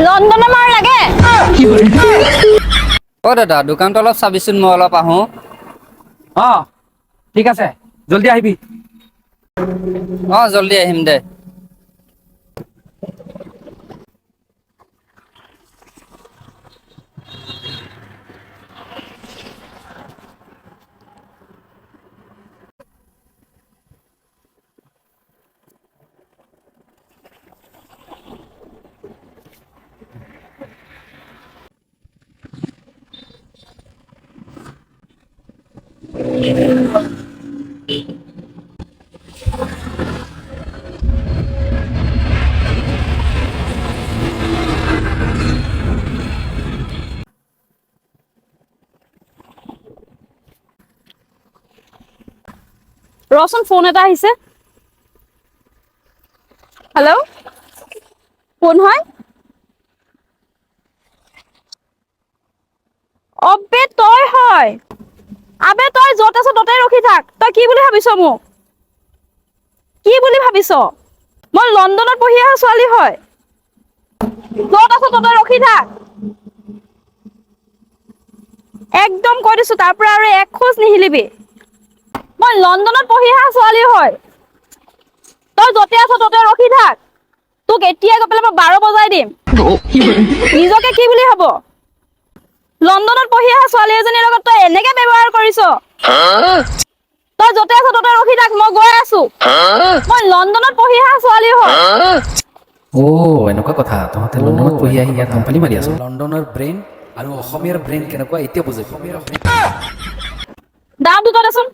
লণ্ডনে মাৰ লাগে। অ দাদা দোকানটো অলপ চাবিচোন মই অলপ আহোঁ। অ ঠিক আছে জল্দি আহিবি। অ জল্দি আহিম দে। ৰচোন ফোন এটা আহিছে। হেল্ল' কোন হয়? অবে তই হয়। আবে তই য'ত আছ ততে ৰখি থাক। তই কি বুলি ভাবিছ মোক? কি বুলি ভাবিছ? মই লণ্ডনত পঢ়ি অহা ছোৱালী হয়। য'ত আছ ততে ৰখি থাক। একদম কৈ দিছো তাৰ পৰা আৰু এক খোজ নিহিলিবি। মই লণ্ডনত পঢ়ি অহা ছোৱালী হয়। তই যতে আছ ততে ৰখি থাক। তোক এতিয়া গৈ পেলাই মই 12 বজাই দিম। নিজকে কি বুলি ভাব? লণ্ডনত পঢ়ি অহা ছোৱালী এজনীৰ লগত তই এনেকে ব্যৱহাৰ কৰিছ? তই যতে আছ ততে ৰখি থাক মই গৈ আছো। মই লণ্ডনত পঢ়ি অহা ছোৱালী হয়। এনেকুৱা কথা তহঁতে লণ্ডনত পঢ়ি আহি ইয়াত ধমপালি মাৰি আছ। লণ্ডনৰ ব্ৰেইন আৰু অসমীয়াৰ ব্ৰেইন কেনেকুৱা এতিয়া বুজি পাবি। দাম দুটা দেচোন।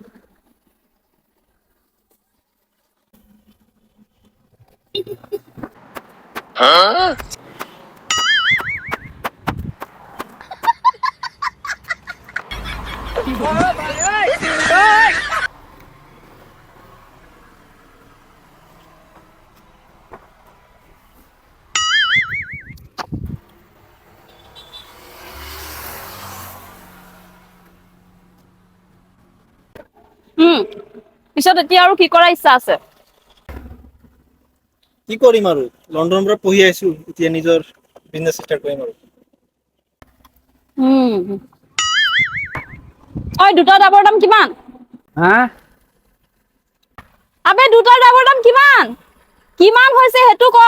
পিছত এতিয়া আৰু কি কৰাৰ ইচ্ছা আছে? কি কৰিম আৰু লণ্ডনৰ পৰা পঢ়ি আহিছো এতিয়া নিজৰ বিজনেছ ষ্টাৰ্ট কৰিম আৰু। দুটা ডাবৰ দাম কিমান? হা? আবে দুটাৰ ডাবৰ দাম কিমান? কিমান হৈছে সেইটো ক?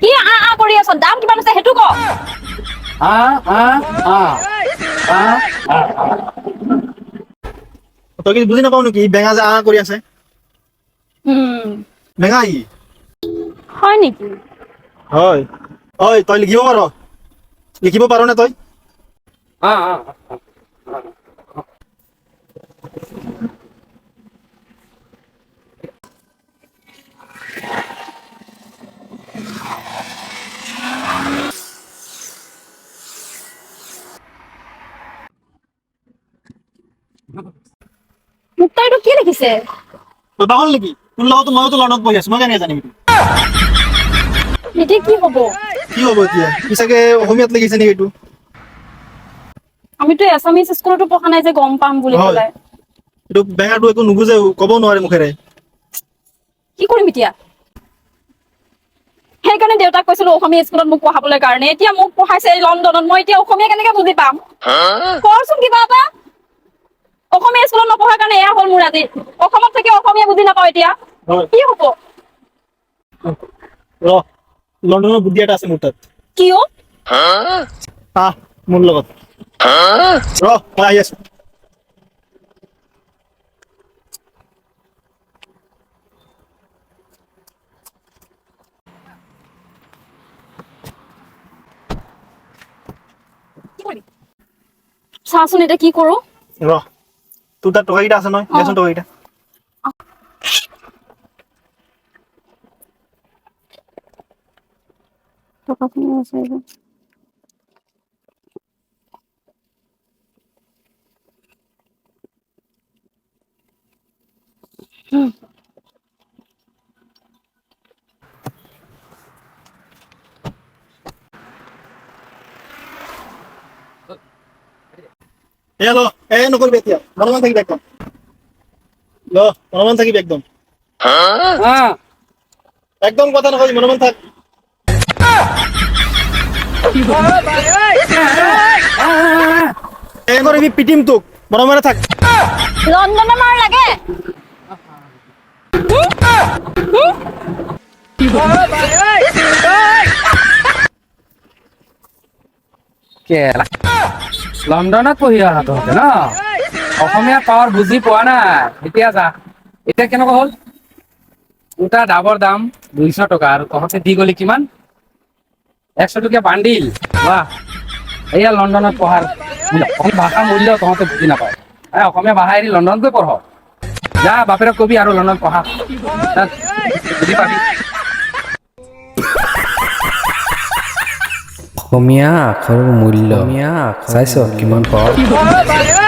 কি কৰি আছ? দাম কিমান আছে সেইটো ক? তই কি বুজি নাপাও নেকি বেঙা যে কৰি আছে? বেঙা ই হয় নেকি? হয়। ঐ তই লিখিব পাৰ? লিখিব পাৰ নে তই? মুক্তাইটো কি লিখিছে? তই পাগল নেকি? তোৰ লগতো মইতো লণ্ডনত পঢ়ি আছো মই কেনেকে জানিম? এতিয়া কি হব? কি হব এতিয়া? সি চাগে অসমীয়াত লিখিছে নেকি এইটো? আমিতো এছামিছ স্কুলতো পঢ়া নাই যে গম পাম বুলি হয় পেলাই। এইটো বেঙাটো একো নুবুজে ক'ব নোৱাৰে মুখেৰে। কি কৰিম এতিয়া? সেইকাৰণে দেউতাক কৈছিলো অসমীয়া স্কুলত মোক পঢ়াবলৈ কাৰণে। এতিয়া মোক পঢ়াইছে লণ্ডনত। মই এতিয়া অসমীয়া কেনেকে বুজি পাম? কৰচোন কিবা এটা। অসমীয়া স্কুলত নপঢ়াৰ কাৰণে এয়া হ'ল মোৰ আজি। অসমত থাকি অসমীয়া বুজি নাপাওঁ এতিয়া। হয় কি হব? লণ্ডনৰ বুদ্ধি এটা আছে মোৰ তাত। কিয়? আহ মোৰ লগত মই আহি আছো। চাচোন এতিয়া কি কৰো। তোৰ তাত টকাকেইটা আছে নহয়, দেচোন টকাকেইটা। টকাখিনি আছে। নকৰিবি এতিয়া। অলপমান থাকিবি একদম। অলপমান থাকিবি একদম। একদম কথা নকবি মনে মন থাক এই কৰিবি পিটিম তোক মনে মনে থাক লণ্ডনে মাৰ লাগে কেলা লণ্ডনত পঢ়ি অহা তহঁতে ন অসমীয়া পাৱাৰ বুজি পোৱা নাই এতিয়া যা এতিয়া কেনেকুৱা হ'ল দুটা ডাবৰ দাম 200 টকা আৰু তহঁতে দি গলি কিমান 100 টকীয়া বান্ডিল বাহ এয়া লণ্ডনত পঢ়াৰ মূল্য অসমীয়া ভাষা মূল্য তহঁতে বুজি নাপায় অসমীয়া ভাষা এৰি লণ্ডনত গৈ পঢ় যা বাপেৰক কবি আৰু লণ্ডনত পঢ়া বুজি পাবি অসমীয়া আখৰৰ মূল্য চাইছ কিমান পাৱাৰ